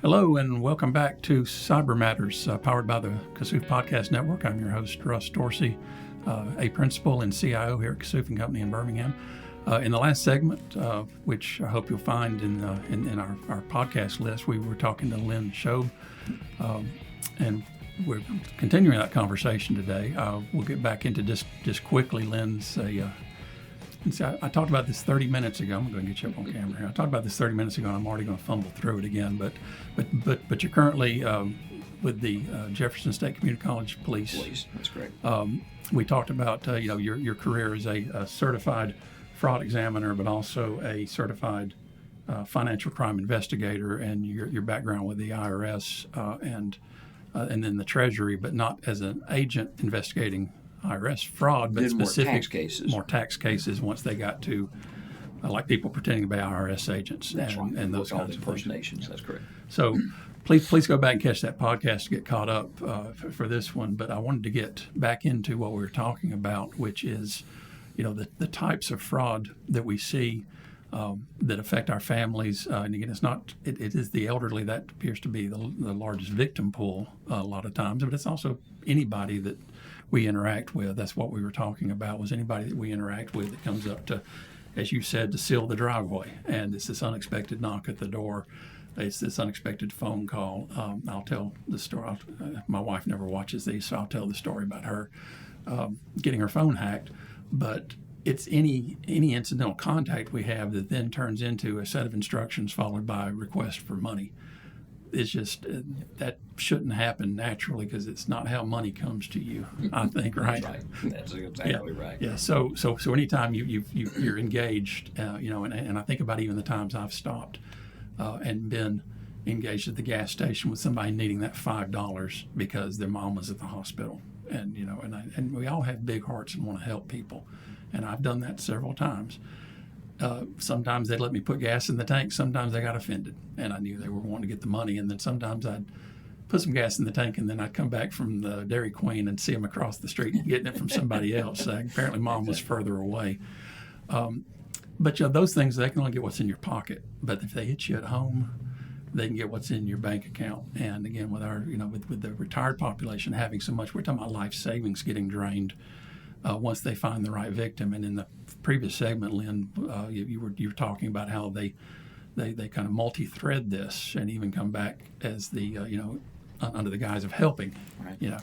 Hello and welcome back to Cyber Matters, powered by the Kasuth Podcast Network. I'm your host, Russ Dorsey, a principal and CIO here at Kasuth & Company in Birmingham. In the last segment, which I hope you'll find in our podcast list, we were talking to Lynn Shobe, and we're continuing that conversation today. We'll get back into just quickly. Lynn's I talked about this 30 minutes ago. I'm going to get you up on camera here. I talked about this 30 minutes ago, and I'm already going to fumble through it again. But you're currently with the Jefferson State Community College Police. That's correct. We talked about your career as a certified fraud examiner, but also a certified financial crime investigator, and your background with the IRS and then the Treasury, but not as an agent investigating IRS fraud, but specific more tax cases once they got to like people pretending to be IRS agents and those kinds of impersonations. That's correct. So please go back and catch that podcast to get caught up for this one. But I wanted to get back into what we were talking about, which is the types of fraud that we see that affect our families. And again, it is the elderly that appears to be the largest victim pool a lot of times, but it's also anybody that we interact with. That's what we were talking about, was anybody that we interact with that comes up to, as you said, to seal the driveway. And it's this unexpected knock at the door. It's this unexpected phone call. I'll tell the story. My wife never watches these, so I'll tell the story about her getting her phone hacked. But it's any incidental contact we have that then turns into a set of instructions followed by a request for money. It's just that shouldn't happen naturally, because it's not how money comes to you, I think, right? That's right. That's exactly right. Yeah. So anytime you're engaged, and I think about even the times I've stopped and been engaged at the gas station with somebody needing that $5 because their mom was at the hospital, and we all have big hearts and want to help people, and I've done that several times. Sometimes they'd let me put gas in the tank. Sometimes they got offended, and I knew they were wanting to get the money. And then sometimes I'd put some gas in the tank, and then I'd come back from the Dairy Queen and see them across the street getting it from somebody else. Apparently, mom was further away. But those things, they can only get what's in your pocket. But if they hit you at home, they can get what's in your bank account. And again, with our, with the retired population having so much, we're talking about life savings getting drained once they find the right victim. And in the previous segment, Lynn, you were talking about how they kind of multi-thread this and even come back as the under the guise of helping. Right.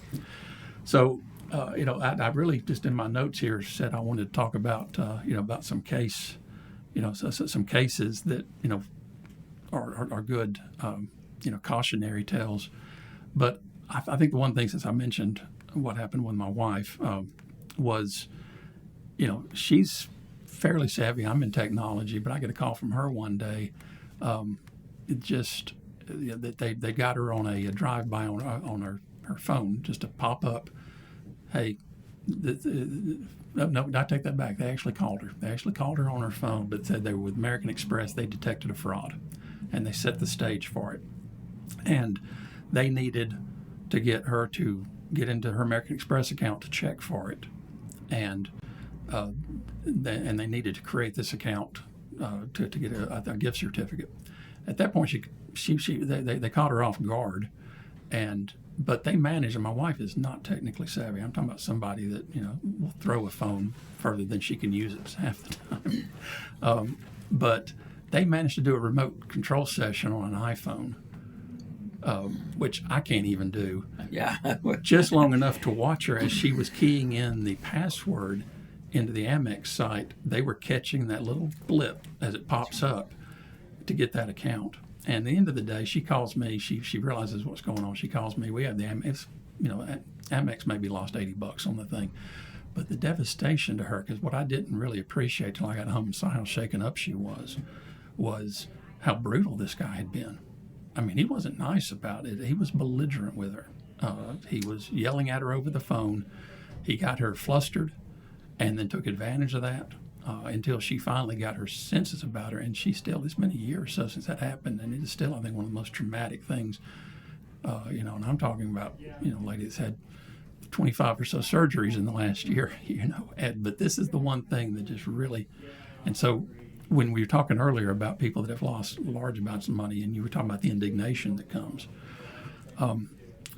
So I really just in my notes here said I wanted to talk about about some case, some cases that are good cautionary tales. But I think the one thing, since I mentioned what happened with my wife, was, she's fairly savvy. I'm in technology, but I get a call from her one day. That they got her on a drive-by on her phone, just to pop up, hey, no, I take that back. They actually called her. They actually called her on her phone, but said they were with American Express. They detected a fraud, and they set the stage for it. And they needed to get her to get into her American Express account to check for it. And they needed to create this account to get a gift certificate. At that point, they caught her off guard, but they managed. And my wife is not technically savvy. I'm talking about somebody that will throw a phone further than she can use it half the time. But they managed to do a remote control session on an iPhone, which I can't even do. Yeah. Just long enough to watch her as she was keying in the password into the Amex site. They were catching that little blip as it pops up to get that account. And at the end of the day, she calls me. She realizes what's going on. She calls me. We have the Amex. Amex maybe lost $80 on the thing. But the devastation to her, because what I didn't really appreciate till I got home and saw how shaken up she was how brutal this guy had been. I mean, he wasn't nice about it. He was belligerent with her. He was yelling at her over the phone. He got her flustered and then took advantage of that until she finally got her senses about her. And she still, it's been a year or so since that happened, and it is still, I think, one of the most traumatic things. And I'm talking about, a lady that's had 25 or so surgeries in the last year, but this is the one thing that just really, and so when we were talking earlier about people that have lost large amounts of money, and you were talking about the indignation that comes.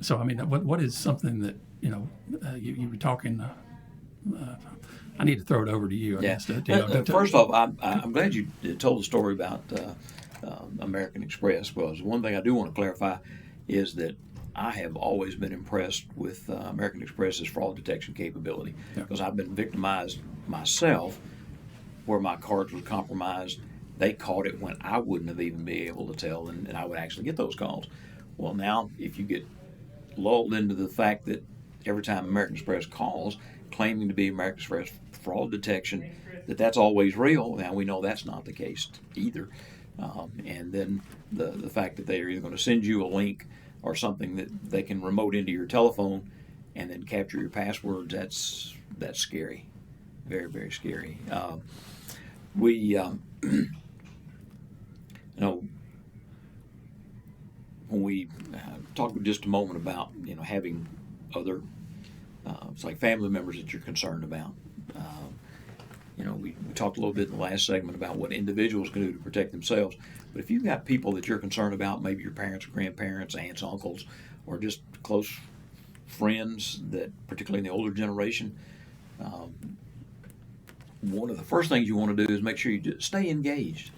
So, I mean, what is something that, you were talking, I need to throw it over to you, I guess. First off, I'm glad you told the story about American Express, because one thing I do want to clarify is that I have always been impressed with American Express's fraud detection capability, because I've been victimized myself where my cards were compromised. They caught it when I wouldn't have even been able to tell, and I would actually get those calls. Well, now, if you get lulled into the fact that every time American Express calls claiming to be American Express fraud detection, that's always real, now we know that's not the case either. And then the fact that they are either going to send you a link or something that they can remote into your telephone and then capture your passwords, that's scary. Very, very scary. We when we talked just a moment about having other it's like family members that you're concerned about. We talked a little bit in the last segment about what individuals can do to protect themselves. But if you've got people that you're concerned about, maybe your parents or grandparents, aunts, uncles, or just close friends, that particularly in the older generation, one of the first things you want to do is make sure you stay engaged.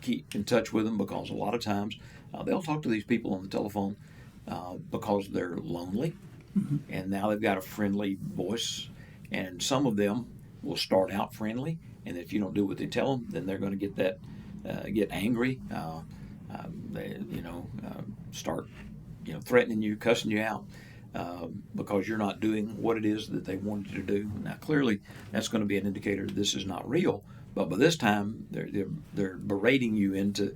Keep in touch with them, because a lot of times they'll talk to these people on the telephone because they're lonely, and now they've got a friendly voice. And some of them will start out friendly, and if you don't do what they tell them, then they're going to get angry. Start threatening you, cussing you out because you're not doing what it is that they wanted you to do. Now, clearly, that's going to be an indicator that this is not real. But by this time, they're berating you into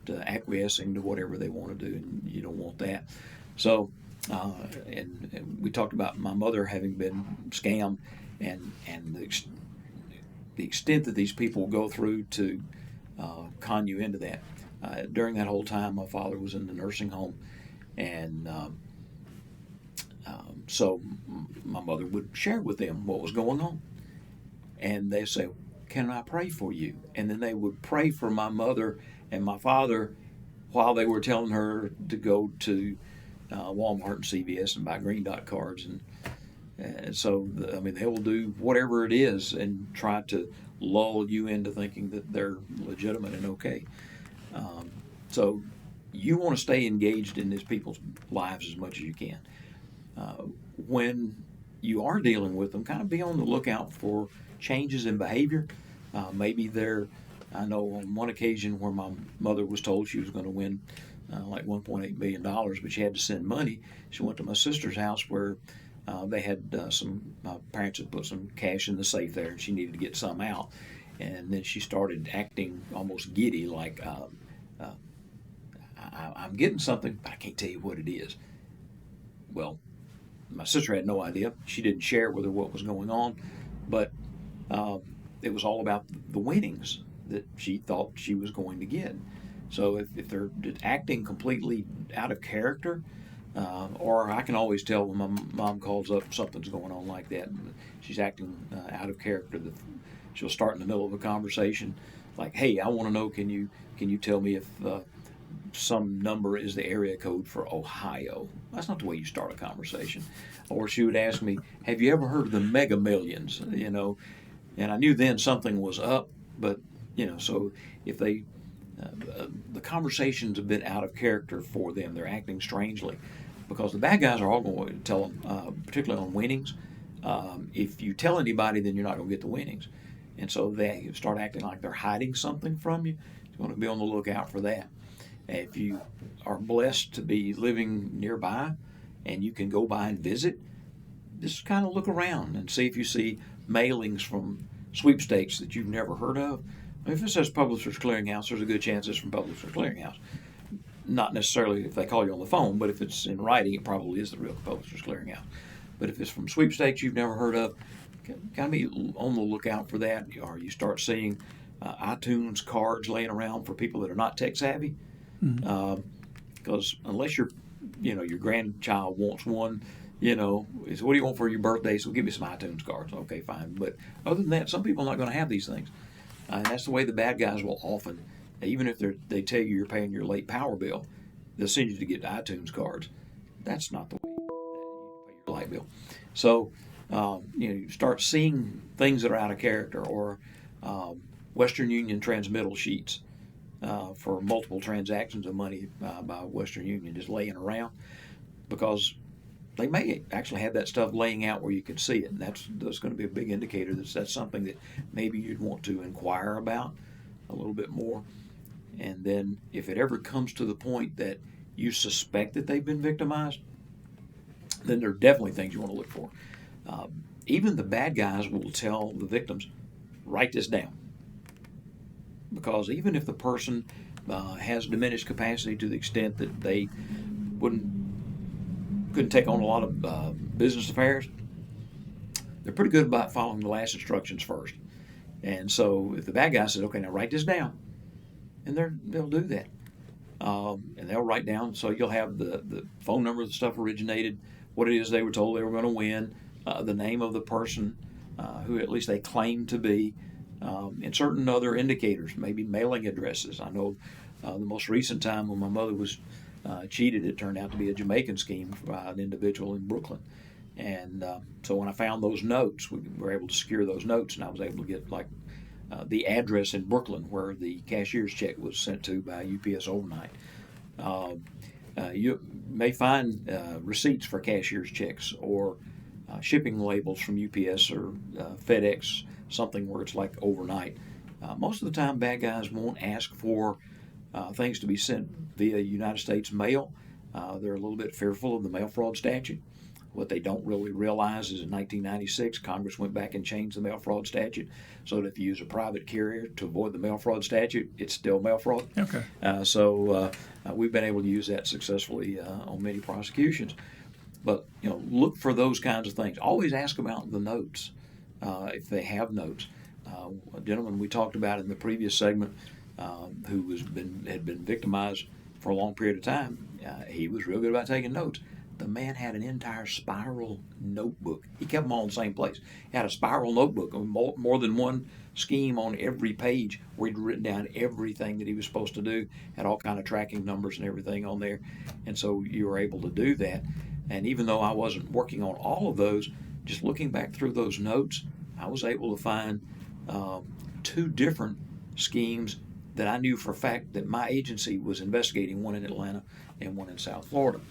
acquiescing to whatever they want to do, and you don't want that. So, and we talked about my mother having been scammed, and the extent that these people go through to con you into that. During that whole time, my father was in the nursing home, and so my mother would share with them what was going on, and they say, "Can I pray for you?" And then they would pray for my mother and my father while they were telling her to go to Walmart and CVS and buy green dot cards. And so, they will do whatever it is and try to lull you into thinking that they're legitimate and okay. So you want to stay engaged in these people's lives as much as you can. When you are dealing with them, kind of be on the lookout for changes in behavior. Maybe I know on one occasion where my mother was told she was going to win like $1.8 million, but she had to send money. She went to my sister's house where they had my parents had put some cash in the safe there, and she needed to get some out. And then she started acting almost giddy, like, I'm getting something, but I can't tell you what it is. Well, my sister had no idea. She didn't share with her what was going on, but it was all about the winnings that she thought she was going to get. So if they're acting completely out of character, or I can always tell when my mom calls up, something's going on like that, she's acting out of character. She'll start in the middle of a conversation, like, "Hey, I want to know, can you tell me if some number is the area code for Ohio?" That's not the way you start a conversation. Or she would ask me, "Have you ever heard of the Mega Millions?" And I knew then something was up, but so if they the conversation's a bit out of character for them, they're acting strangely, because the bad guys are all going to tell them, particularly on winnings. If you tell anybody, then you're not going to get the winnings, and so they start acting like they're hiding something from you. You're going to be on the lookout for that. If you are blessed to be living nearby and you can go by and visit, just kind of look around and see if you see mailings from sweepstakes that you've never heard of. If it says Publishers Clearinghouse, there's a good chance it's from Publishers Clearinghouse. Not necessarily if they call you on the phone, but if it's in writing, it probably is the real Publishers Clearinghouse. But if it's from sweepstakes you've never heard of, kind of be on the lookout for that. Or you start seeing iTunes cards laying around for people that are not tech savvy. Because unless your grandchild wants one, is what do you want for your birthday? So give me some iTunes cards. Okay, fine. But other than that, some people are not going to have these things. And that's the way the bad guys will often, even if they tell you you're paying your late power bill, they'll send you to get iTunes cards. That's not the way you pay your light bill. So, you start seeing things that are out of character, or Western Union transmittal sheets for multiple transactions of money by Western Union just laying around, because they may actually have that stuff laying out where you can see it, and that's going to be a big indicator that's something that maybe you'd want to inquire about a little bit more. And then if it ever comes to the point that you suspect that they've been victimized, then there are definitely things you want to look for. Even the bad guys will tell the victims, write this down. Because even if the person has diminished capacity to the extent that they couldn't take on a lot of business affairs, they're pretty good about following the last instructions first. And so if the bad guy says, okay, now write this down, and they'll do that. And they'll write down, so you'll have the phone number the stuff originated, what it is they were told they were going to win, the name of the person who at least they claim to be, and certain other indicators, maybe mailing addresses. I know the most recent time when my mother was cheated, it turned out to be a Jamaican scheme by an individual in Brooklyn. And so when I found those notes, we were able to secure those notes, and I was able to get the address in Brooklyn where the cashier's check was sent to by UPS overnight. You may find receipts for cashier's checks, or shipping labels from UPS or FedEx, something where it's like overnight. Most of the time, bad guys won't ask for things to be sent via United States mail. They're a little bit fearful of the mail fraud statute. What they don't really realize is in 1996, Congress went back and changed the mail fraud statute so that if you use a private carrier to avoid the mail fraud statute, it's still mail fraud. Okay. So we've been able to use that successfully on many prosecutions. But look for those kinds of things. Always ask about the notes if they have notes. A gentleman we talked about in the previous segment who had been victimized for a long period of time, he was real good about taking notes. The man had an entire spiral notebook. He kept them all in the same place. He had a spiral notebook, more than one scheme on every page where he'd written down everything that he was supposed to do, had all kind of tracking numbers and everything on there. And so you were able to do that. And even though I wasn't working on all of those, just looking back through those notes, I was able to find 2 different schemes that I knew for a fact that my agency was investigating, one in Atlanta and one in South Florida.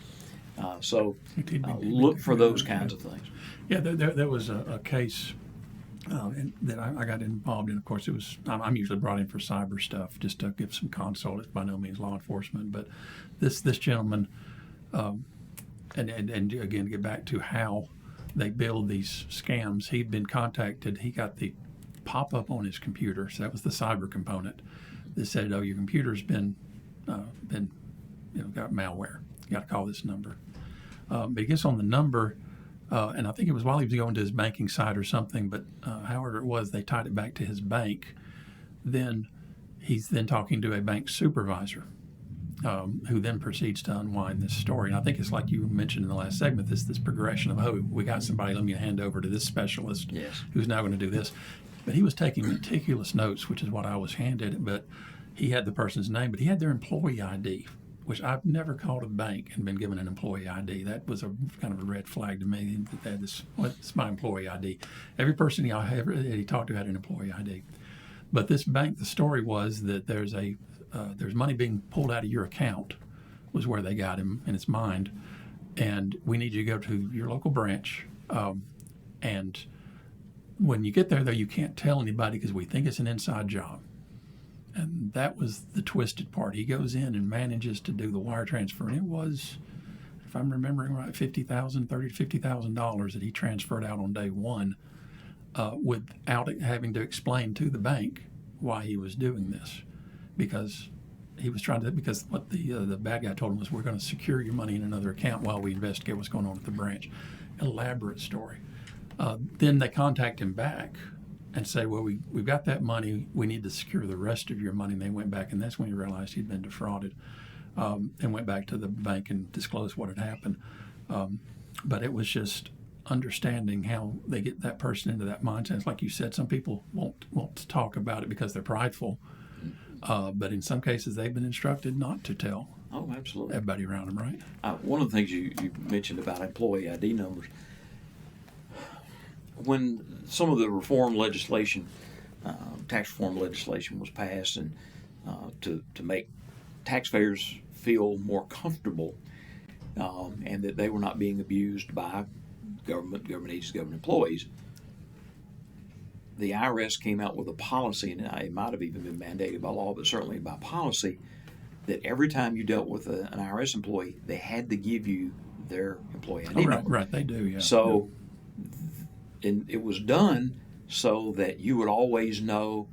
So look for those kinds of things. Yeah, there was a case that I got involved in. Of course, I'm usually brought in for cyber stuff just to give some consult. It's by no means law enforcement, but this gentleman, and again, to get back to how they build these scams, he'd been contacted. He got the pop-up on his computer, so that was the cyber component. That said, "Oh, your computer's been got malware. You got to call this number." But he gets on the number, and I think it was while he was going to his banking site or something, but however it was, they tied it back to his bank. Then he's talking to a bank supervisor, who then proceeds to unwind this story. And I think it's like you mentioned in the last segment, this progression of, oh, we got somebody, let me hand over to this specialist who's now going to do this. But he was taking meticulous notes, which is what I was handed, but he had the person's name, but he had their employee ID, which I've never called a bank and been given an employee ID. That was a kind of a red flag to me. That it's my employee ID. Every person he talked to had an employee ID. But this bank, the story was that there's money being pulled out of your account, was where they got him in his mind. And we need you to go to your local branch. And when you get there, though, you can't tell anybody because we think it's an inside job. And that was the twisted part. He goes in and manages to do the wire transfer. And it was, if I'm remembering right, $30,000 to $50,000 that he transferred out on day one without having to explain to the bank why he was doing this. Because he was because what the bad guy told him was, we're going to secure your money in another account while we investigate what's going on at the branch. Elaborate story. Then they contact him back and say, well, we've got that money. We need to secure the rest of your money. And they went back, and that's when he realized he'd been defrauded, and went back to the bank and disclosed what had happened. But it was just understanding how they get that person into that mindset. It's like you said, some people won't talk about it because they're prideful, but in some cases they've been instructed not to tell. Oh, absolutely. Everybody around them, right? One of the things you mentioned about employee ID numbers, when some of the reform legislation, tax reform legislation was passed, and to make taxpayers feel more comfortable, and that they were not being abused by government agencies, government employees, the IRS came out with a policy, and it might have even been mandated by law, but certainly by policy, that every time you dealt with an IRS employee, they had to give you their employee ID number. Right, they do, yeah. So, and it was done so that you would always know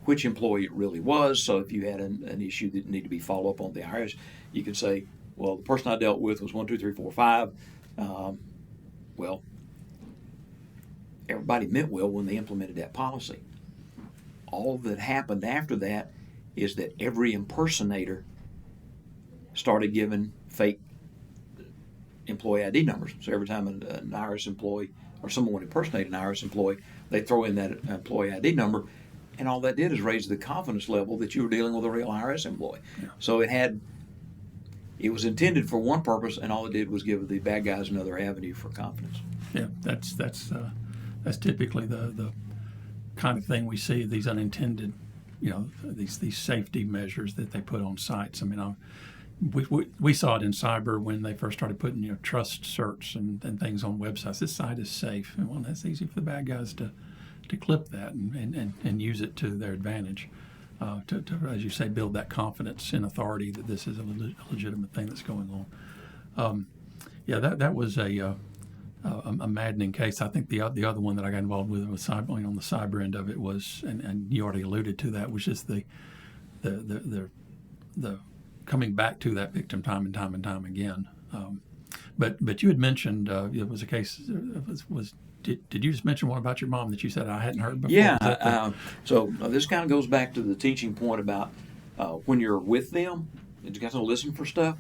which employee it really was. So if you had an issue that needed to be followed up on the IRS, you could say, well, the person I dealt with was 1, 2, 3, 4, 5. Well, everybody meant well when they implemented that policy. All that happened after that is that every impersonator started giving fake employee ID numbers. So every time an IRS employee or someone would impersonate an IRS employee, they throw in that employee ID number, and all that did is raise the confidence level that you were dealing with a real IRS employee. Yeah. So it was intended for one purpose, and all it did was give the bad guys another avenue for confidence. Yeah, that's typically the kind of thing we see, these unintended, these safety measures that they put on sites. I mean, we saw it in cyber when they first started putting trust certs and things on websites. This site is safe, and well, that's easy for the bad guys to clip that and use it to their advantage. To, as you say, build that confidence in authority that this is a legitimate thing that's going on. That was a maddening case. I think the other one that I got involved with was cyber, on the cyber end of it was, and you already alluded to that, was just the coming back to that victim time and time again. But you had mentioned it was a case. Did you just mention one about your mom that you said I hadn't heard before? Yeah. So this kind of goes back to the teaching point about when you're with them, you got to listen for stuff.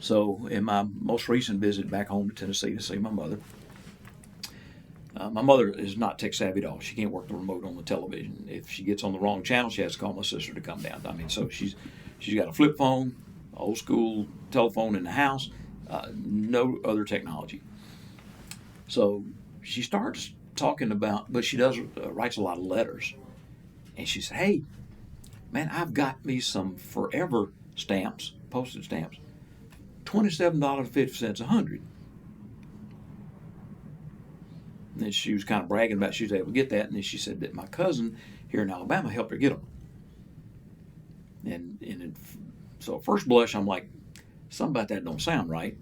So in my most recent visit back home to Tennessee to see my mother is not tech savvy at all. She can't work the remote on the television. If she gets on the wrong channel, she has to call my sister to come down. I mean, so she's got a flip phone, old school telephone in the house, no other technology. So she starts talking about, but she does writes a lot of letters, and she said, "Hey, man, I've got me some forever stamps, postage stamps, $27.50 100." And then she was kind of bragging about she was able to get that, and then she said that my cousin here in Alabama helped her get them. So at first blush, I'm like, something about that don't sound right,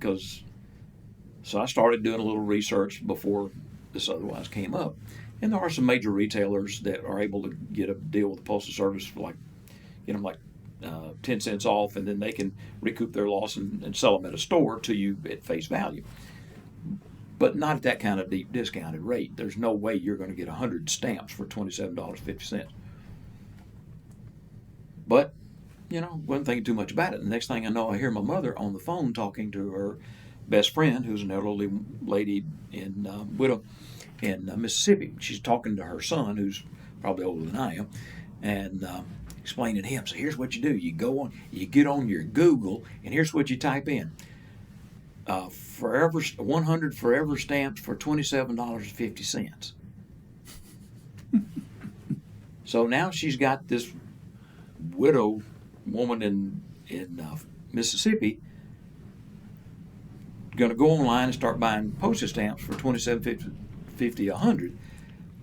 so I started doing a little research before this otherwise came up. And there are some major retailers that are able to get a deal with the Postal Service for get them 10 cents off, and then they can recoup their loss and sell them at a store to you at face value. But not at that kind of deep discounted rate. There's no way you're going to get 100 stamps for $27.50. But, wasn't thinking too much about it. The next thing I know, I hear my mother on the phone talking to her best friend, who's an elderly lady widow in Mississippi. She's talking to her son, who's probably older than I am, and explaining to him, so here's what you do. You get on your Google, and here's what you type in. 100 forever stamps for $27.50. So now she's got this widow woman in Mississippi going to go online and start buying postage stamps for $27.50 100.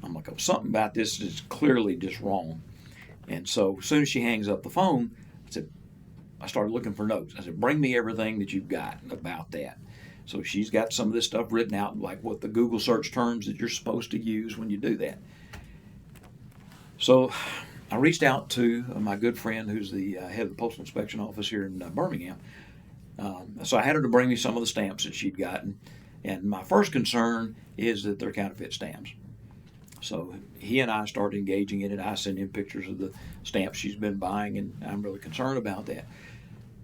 I'm like, oh, something about this is clearly just wrong. And so as soon as she hangs up the phone, I started looking for notes. I said, bring me everything that you've got about that. So she's got some of this stuff written out, like what the Google search terms that you're supposed to use when you do that. So I reached out to my good friend who's the head of the Postal Inspection Office here in Birmingham. So I had her to bring me some of the stamps that she'd gotten. And my first concern is that they're counterfeit stamps. So he and I started engaging in it. I sent him pictures of the stamps she's been buying, and I'm really concerned about that.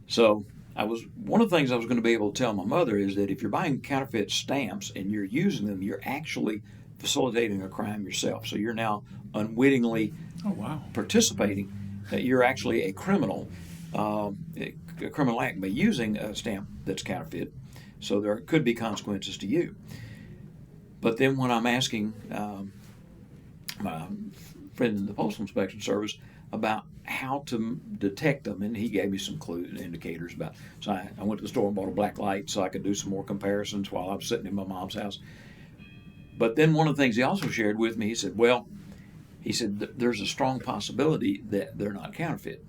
So one of the things I was going to be able to tell my mother is that if you're buying counterfeit stamps and you're using them, you're actually facilitating a crime yourself. So you're now unwittingly participating. That you're actually a criminal, a criminal act by using a stamp that's counterfeit. So there could be consequences to you. But then when I'm asking my friend in the Postal Inspection Service about how to detect them, and he gave me some clues and indicators about. So I went to the store and bought a black light so I could do some more comparisons while I was sitting in my mom's house. But then one of the things he also shared with me, he said, there's a strong possibility that they're not counterfeit.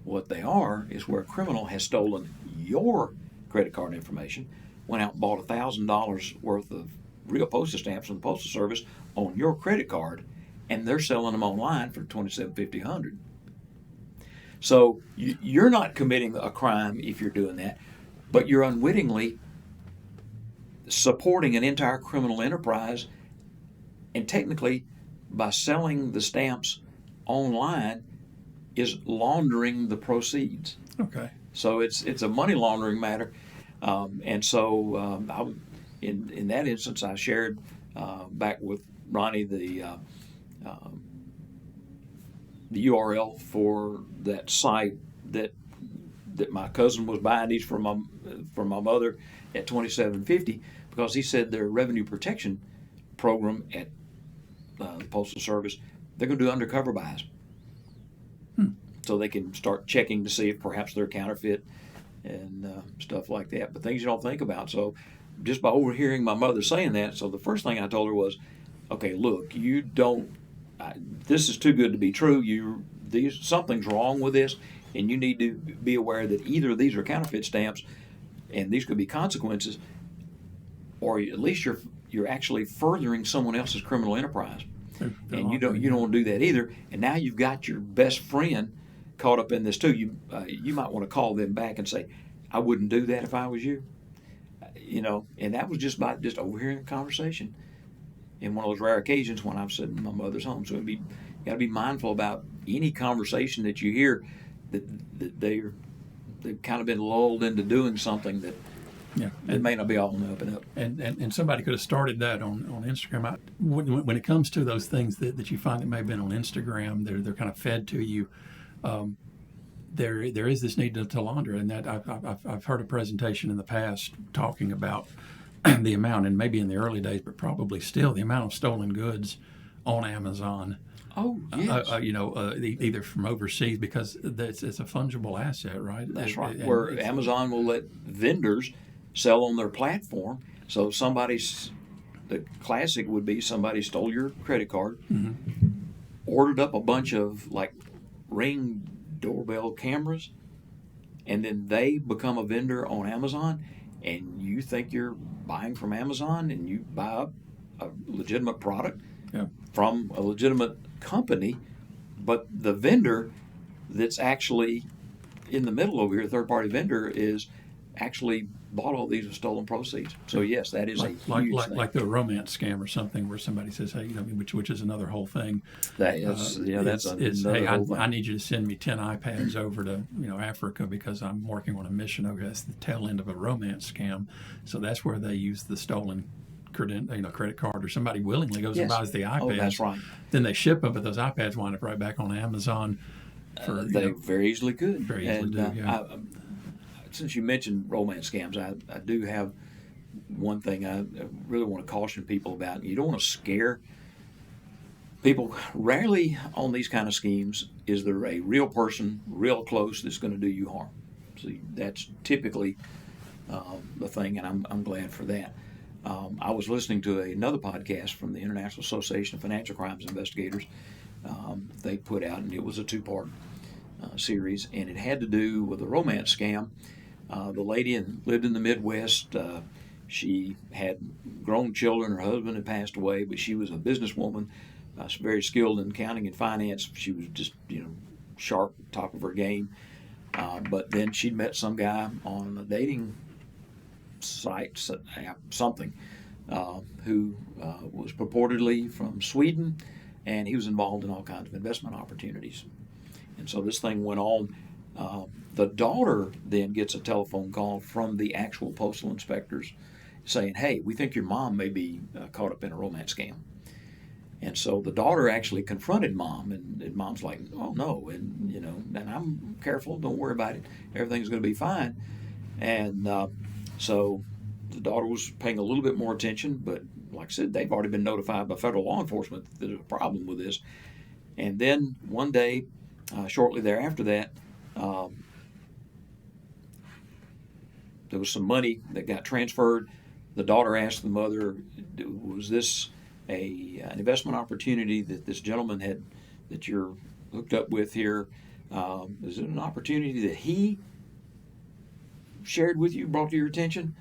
What they are is where a criminal has stolen your credit card information, went out and bought $1,000 worth of real postage stamps from the Postal Service on your credit card, and they're selling them online for $27.50, $100. So you're not committing a crime if you're doing that, but you're unwittingly supporting an entire criminal enterprise, and technically, by selling the stamps online, is laundering the proceeds. Okay. So it's a money laundering matter, and so in that instance, I shared back with Ronnie the URL for that site that my cousin was buying these from my mother at $27.50, because he said their revenue protection program at the Postal Service, they're going to do undercover buys. So they can start checking to see if perhaps they're counterfeit and stuff like that. But things you don't think about. So just by overhearing my mother saying that, so the first thing I told her was, okay, look, this is too good to be true. Something's wrong with this, and you need to be aware that either these are counterfeit stamps, and these could be consequences, or at least you're actually furthering someone else's criminal enterprise, and you don't want to do that either. And now you've got your best friend caught up in this too. You might want to call them back and say, I wouldn't do that if I was you. And that was just by just overhearing the conversation in one of those rare occasions when I'm sitting in my mother's home. So you got to be mindful about any conversation that you hear that they've kind of been lulled into doing something that it may not be all on the up and up. And somebody could have started that on Instagram. When it comes to those things that you find that may have been on Instagram, they're kind of fed to you. There is this need to launder, and that I've heard a presentation in the past talking about the amount, and maybe in the early days, but probably still, the amount of stolen goods on Amazon. Oh, yes. Either from overseas, because it's a fungible asset, right? That's right. Where Amazon will let vendors sell on their platform. So the classic would be somebody stole your credit card, ordered up a bunch of like Ring doorbell cameras, and then they become a vendor on Amazon, and you think you're buying from Amazon, and you buy a legitimate product from a legitimate company, but the vendor that's actually in the middle over here, third-party vendor, is actually bought all these with stolen proceeds. So yes, that is a huge thing. Like the romance scam or something, where somebody says, "Hey, which is another whole thing." That is, that's another whole thing. I need you to send me 10 iPads over to Africa because I'm working on a mission. Okay, that's the tail end of a romance scam. So that's where they use the stolen credit card, or somebody willingly goes and buys the iPads. Oh, that's right. Then they ship them, but those iPads wind up right back on Amazon. They very easily could. Very easily do. Yeah. Since you mentioned romance scams, I do have one thing I really want to caution people about. You don't want to scare people. Rarely on these kind of schemes is there a real person, real close, that's going to do you harm. So that's typically the thing, and I'm glad for that. I was listening to another podcast from the International Association of Financial Crimes Investigators. They put out, and it was a two-part series, and it had to do with a romance scam. The lady lived in the Midwest. She had grown children. Her husband had passed away, but she was a businesswoman, very skilled in accounting and finance. She was just, sharp, top of her game. But then she'd met some guy on a dating site, something, who was purportedly from Sweden, and he was involved in all kinds of investment opportunities. And so this thing went on. The daughter then gets a telephone call from the actual postal inspectors saying, hey, we think your mom may be caught up in a romance scam. And so the daughter actually confronted mom, and mom's like, oh no, and and I'm careful, don't worry about it, everything's going to be fine. And so the daughter was paying a little bit more attention, but like I said, they've already been notified by federal law enforcement that there's a problem with this. And then one day, shortly thereafter that, there was some money that got transferred. The daughter asked the mother, was this an investment opportunity that this gentleman had, that you're hooked up with here? Is it an opportunity that he shared with you, brought to your attention?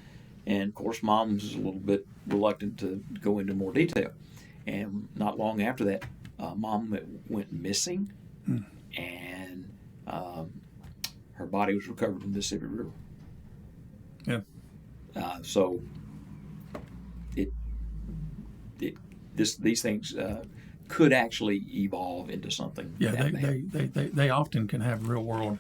And of course, mom's a little bit reluctant to go into more detail. And not long after that, mom went missing, and her body was recovered from the Mississippi River. Yeah. So these things could actually evolve into something. Yeah, they often can have real world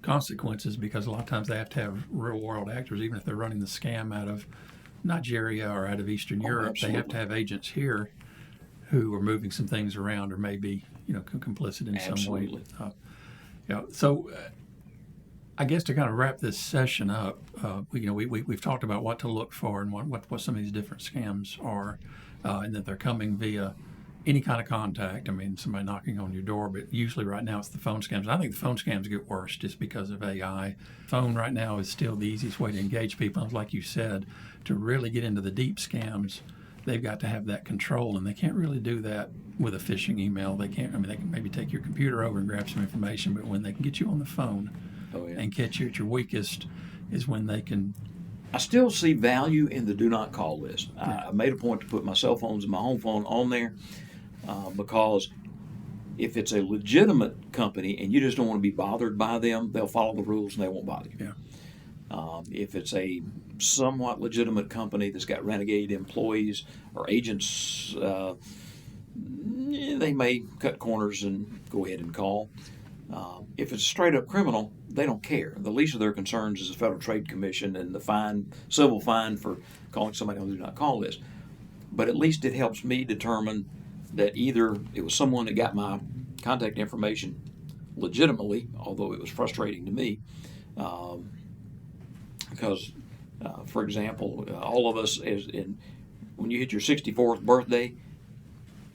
consequences, because a lot of times they have to have real world actors, even if they're running the scam out of Nigeria or out of Eastern Europe. Absolutely. They have to have agents here who are moving some things around, or maybe complicit in some way. So I guess to kind of wrap this session up, we've talked about what to look for and what some of these different scams are, and that they're coming via any kind of contact. I mean, somebody knocking on your door, but usually right now it's the phone scams. And I think the phone scams get worse just because of AI. Phone right now is still the easiest way to engage people. And like you said, to really get into the deep scams, they've got to have that control, and they can't really do that with a phishing email. They can't. I mean, they can maybe take your computer over and grab some information, but when they can get you on the phone and catch you at your weakest is when they can. I still see value in the do not call list. I made a point to put my cell phones and my home phone on there because if it's a legitimate company and you just don't want to be bothered by them, they'll follow the rules and they won't bother you. Yeah. If it's a somewhat legitimate company that's got renegade employees or agents, they may cut corners and go ahead and call. If it's a straight up criminal, they don't care. The least of their concerns is the Federal Trade Commission and the civil fine for calling somebody on the do not call list. But at least it helps me determine that either it was someone that got my contact information legitimately, although it was frustrating to me, because, for example, all of us, when you hit your 64th birthday,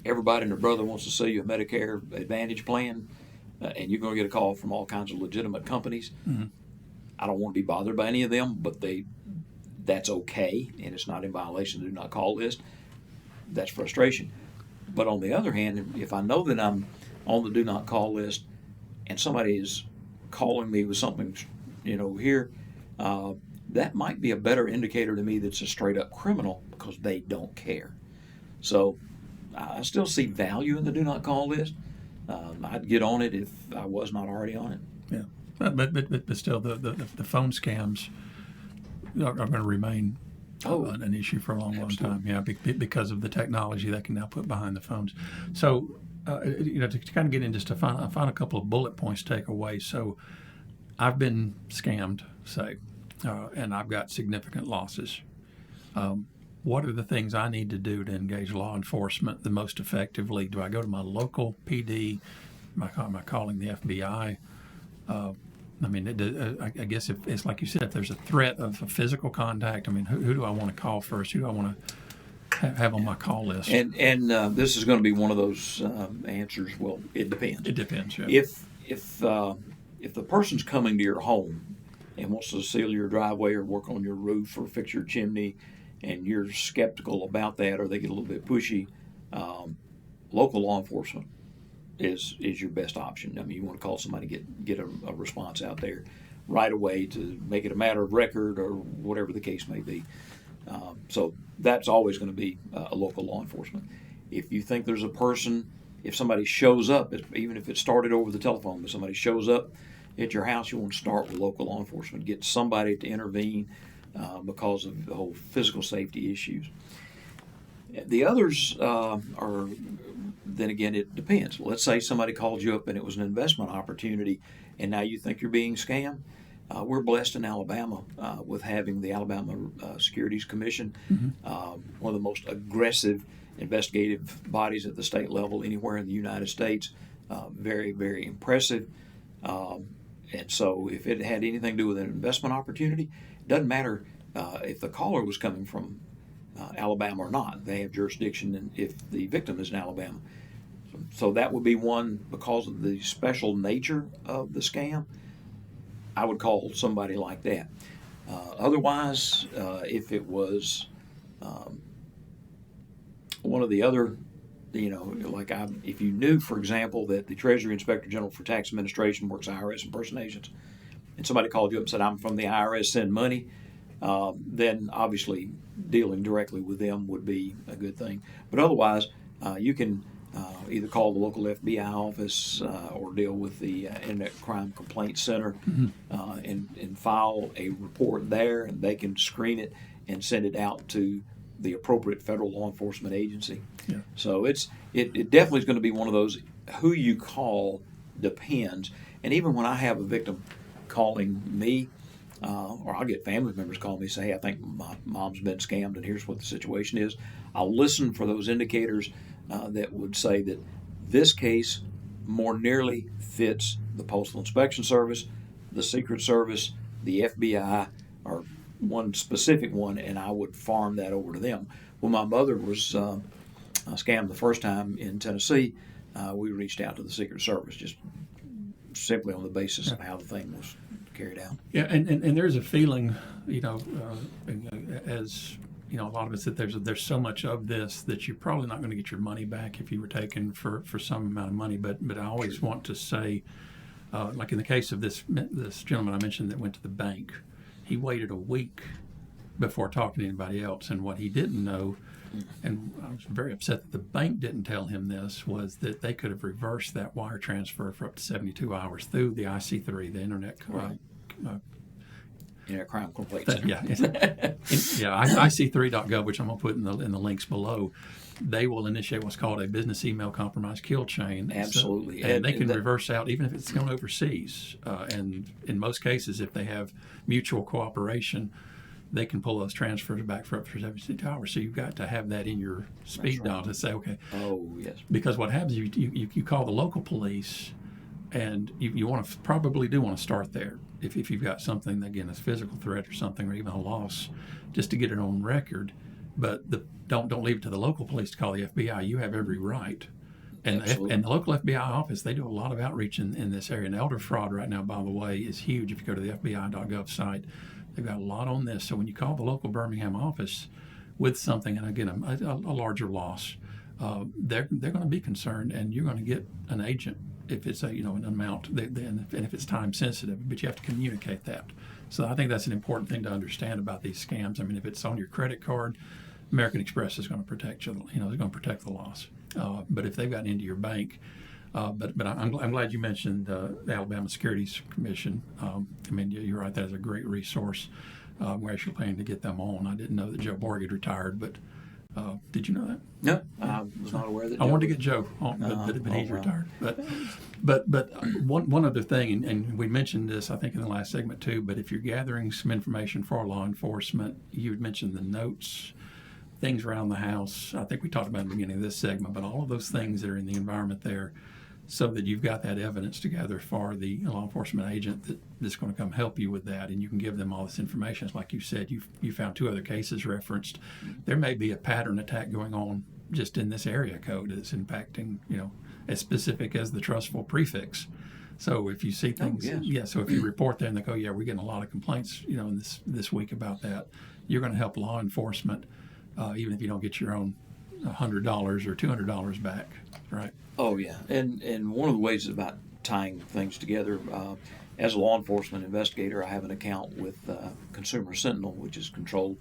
everybody and their brother wants to sell you a Medicare Advantage plan, and you're going to get a call from all kinds of legitimate companies. Mm-hmm. I don't want to be bothered by any of them, but that's okay, and it's not in violation of the do not call list. That's frustration. But on the other hand, if I know that I'm on the do not call list and somebody is calling me with something, here, that might be a better indicator to me that's a straight up criminal, because they don't care. So I still see value in the do not call list. I'd get on it if I was not already on it. Yeah, but still, the phone scams are going to remain an issue for a long time. Yeah, because of the technology they can now put behind the phones. So, to kind of get in just to find a couple of bullet points to take away. So, I've been scammed, say, and I've got significant losses. What are the things I need to do to engage law enforcement the most effectively? Do I go to my local PD? Am I calling the FBI? I guess if it's like you said, if there's a threat of a physical contact, who do I want to call first? Who do I want to have on my call list? And this is going to be one of those answers. Well, it depends. It depends. Yeah. If the person's coming to your home and wants to seal your driveway or work on your roof or fix your chimney, and you're skeptical about that, or they get a little bit pushy, local law enforcement is your best option. You want to call somebody, get a response out there right away to make it a matter of record or whatever the case may be. So that's always going to be a local law enforcement. If you think there's a person, if somebody shows up, even if it started over the telephone, but somebody shows up at your house, you want to start with local law enforcement. Get somebody to intervene because of the whole physical safety issues. The others are, then again, it depends. Let's say somebody called you up and it was an investment opportunity, and now you think you're being scammed. We're blessed in Alabama with having the Alabama Securities Commission, one of the most aggressive investigative bodies at the state level anywhere in the United States. Very, very impressive. And so if it had anything to do with an investment opportunity, it doesn't matter if the caller was coming from Alabama or not. They have jurisdiction if the victim is in Alabama. So that would be one, because of the special nature of the scam, I would call somebody like that. Otherwise, if it was one of the other, if you knew, for example, that the Treasury Inspector General for Tax Administration works IRS impersonations, and somebody called you up and said, "I'm from the IRS, send money," then obviously dealing directly with them would be a good thing. But otherwise, you can either call the local FBI office or deal with the Internet Crime Complaint Center and file a report there, and they can screen it and send it out to the appropriate federal law enforcement agency. Yeah. So it definitely is going to be one of those, who you call depends. And even when I have a victim calling me, or I'll get family members calling me and say, "Hey, I think my mom's been scammed and here's what the situation is," I'll listen for those indicators that would say that this case more nearly fits the Postal Inspection Service, the Secret Service, the FBI, or one specific one, and I would farm that over to them. When my mother was scammed the first time in Tennessee, we reached out to the Secret Service just simply on the basis of how the thing was carried out. Yeah, and there's a feeling, as a lot of us, that there's so much of this that you're probably not going to get your money back if you were taken for some amount of money. But I always want to say, like in the case of this gentleman I mentioned that went to the bank, he waited a week before talking to anybody else, and what he didn't know, and I was very upset that the bank didn't tell him this, was that they could have reversed that wire transfer for up to 72 hours through the IC3, the Internet Crime Complaint Center. Yeah, IC3.gov, which I'm going to put in the links below. They will initiate what's called a business email compromise kill chain. Absolutely. So, and they can reverse out even if it's going overseas. And in most cases, if they have mutual cooperation, they can pull those transfers back for up to 72 hours. So you've got to have that in your speed dial to say, okay. Oh, yes. Because what happens is you call the local police, and you want to probably do want to start there. If you've got something, again, a physical threat or something, or even a loss, just to get it on record. But don't leave it to the local police to call the FBI. You have every right. And the local FBI office, they do a lot of outreach in this area. And elder fraud right now, by the way, is huge. If you go to the FBI.gov site, they've got a lot on this. So when you call the local Birmingham office with something, and again, a larger loss, they're going to be concerned, and you're going to get an agent if it's an amount, and if it's time sensitive. But you have to communicate that. So I think that's an important thing to understand about these scams. I mean, if it's on your credit card, American Express is going to protect you. They're going to protect the loss. But if they've gotten into your bank, but I'm glad you mentioned the Alabama Securities Commission. You're right. That is a great resource. We're actually planning to get them on. I didn't know that Joe Borg had retired, but did you know that? No, I was not aware that. I wanted to get Joe on, but he's retired. But one other thing, and we mentioned this, I think, in the last segment too. But if you're gathering some information for law enforcement, you had mentioned the notes, things around the house. I think we talked about at the beginning of this segment, but all of those things that are in the environment there, so that you've got that evidence together for the law enforcement agent that's going to come help you with that, and you can give them all this information. It's like you said, you found 2 other cases referenced. There may be a pattern attack going on just in this area code that's impacting, as specific as the trustful prefix. So if you see things, so if you report there and they go, we're getting a lot of complaints, in this week about that, you're going to help law enforcement, even if you don't get your own $100 or $200 back, right? Oh, yeah. And one of the ways is about tying things together. As a law enforcement investigator, I have an account with Consumer Sentinel, which is controlled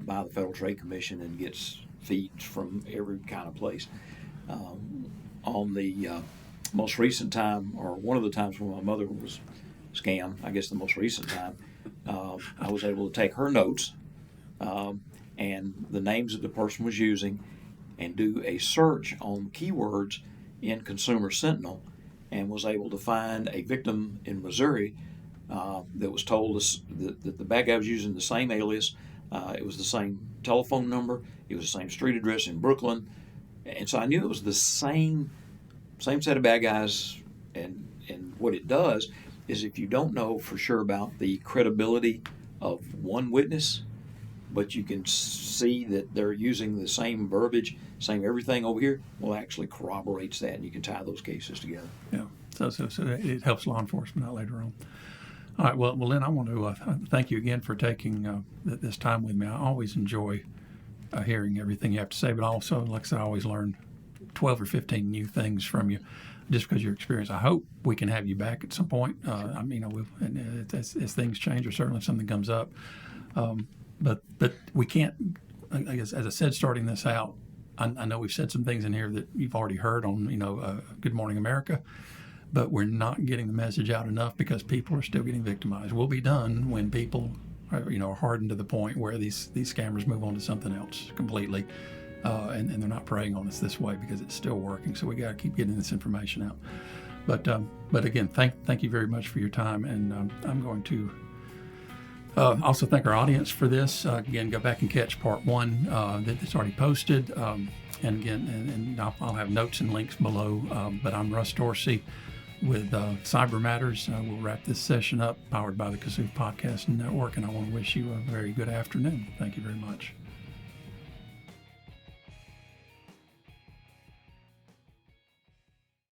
by the Federal Trade Commission and gets feeds from every kind of place. On the most recent time, or one of the times when my mother was scammed, I guess the most recent time, I was able to take her notes and the names that the person was using, and do a search on keywords in Consumer Sentinel, and was able to find a victim in Missouri that was told us that the bad guy was using the same alias. It was the same telephone number. It was the same street address in Brooklyn. And so I knew it was the same set of bad guys. And what it does is, if you don't know for sure about the credibility of one witness, but you can see that they're using the same verbiage, same everything over here, well, actually corroborates that, and you can tie those cases together. Yeah. So it helps law enforcement out later on. All right. Well, Lynn, I want to thank you again for taking this time with me. I always enjoy hearing everything you have to say, but also, like I said, I always learn 12 or 15 new things from you just because of your experience. I hope we can have you back at some point. I mean, as things change, or certainly if something comes up. But we can't, I guess, as I said, starting this out, I know we've said some things in here that you've already heard on, Good Morning America, but we're not getting the message out enough because people are still getting victimized. We'll be done when people are hardened to the point where these scammers move on to something else completely, and they're not preying on us this way because it's still working. So we got to keep getting this information out. But again, thank you very much for your time, and I'm going to also thank our audience for this. Again, go back and catch part 1 that's already posted. And again, and I'll have notes and links below. But I'm Russ Dorsey with Cyber Matters. We'll wrap this session up, powered by the Kazoo Podcast Network, and I want to wish you a very good afternoon. Thank you very much.